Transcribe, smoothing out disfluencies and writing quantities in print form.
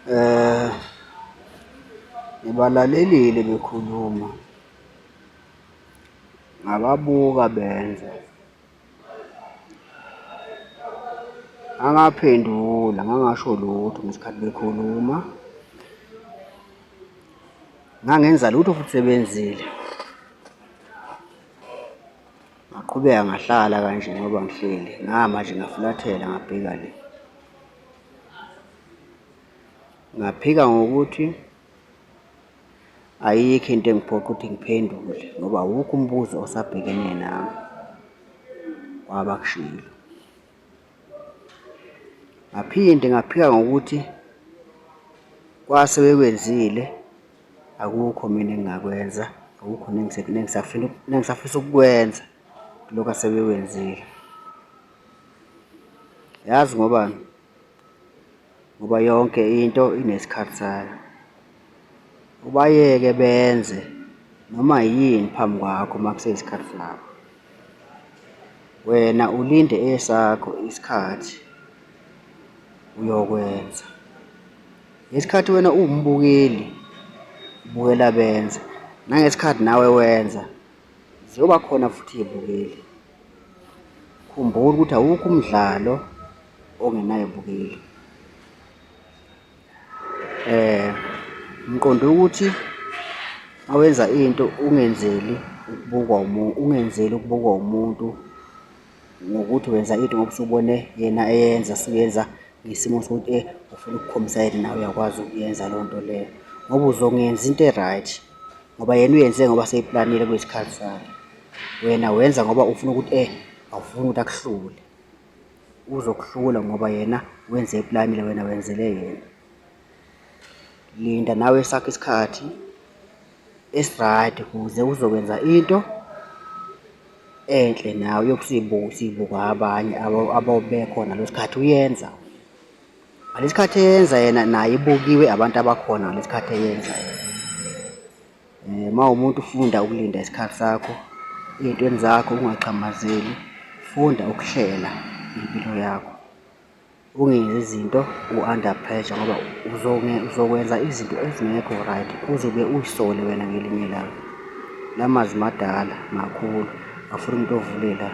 Eh, Ngibalalelile bekhuluma, ngababuka benza, ngangaphendula, ngangasho lutho ngesikhathi bekhuluma, ngangenza lutho futhi sebenzile. Ngaqhubeka ngahlala kanje ngoba ngihleli ngama nje ngafulathela ngabheka le. Ngaphika ngokuthi ayikho into engiphoqa ukuthi ngiphendule ngoba awukho umbuzo osabhekene nami, kwaba kushilo. Ngaphinde ngaphika ngokuthi kwase bekwenzile, akukho mina engingakwenza, akukho nengisafisa ukukwenza lokhu asebekwenzile. Yazi ngobani? Ngoba yonke into inesikhathi sayo. Ubayeke benze noma yini phambi kwakho uma kuseyisikhathi sakho. Wena ulinde esakho isikhathi uyokwenza. Ngesikhathi wena uwumbukeli, ubukela benza, nangesikhathi nawe wenza, ziyoba khona futhi iy'bukeli. Khumbula ukuthi awukho umdlalo ongenay'bukeli. Ngiqonde ukuthi uma wenza into ungenzeli ukubukwa umuntu ngokuthi wenza into ngoba usubone yena eyenza, usuyenza ngesimo sokuthi ufuna ukukhombisa yena nawe uyakwazi ukuyenza leyo nto leyo. Ngoba uzongenza into e-right ngoba yena uyenze ngoba seyiplanile kuyisikhathi sakhe. Wena wenza ngoba ufuna ukuthi awufuni ukuthi akuhlule. Uzokuhlula ngoba yena wenze eplanile, wena wenzele yena. Linda nawe esakho isikhathi esi-right ukuze uzokwenza into enhle nawe usiyibuka abanye ababekhona ngaleso sikhathi uyenza. Ngalesi sikhathi eyenza yena naye ibukiwe abantu abakhona ngalesi sikhathi eyenza. Uma umuntu funda ukulinda isikhathi sakho ey'ntweni zakho ungachamazeli, funda ukuhlela impilo yakho. Ungenzi izinto u-under pressure ngoba uzokwenza izinto ezingekho right, uzobe uy'sole wena ngelinye ilanga. La mazwi madala, makhulu, afuna umuntu ovulela.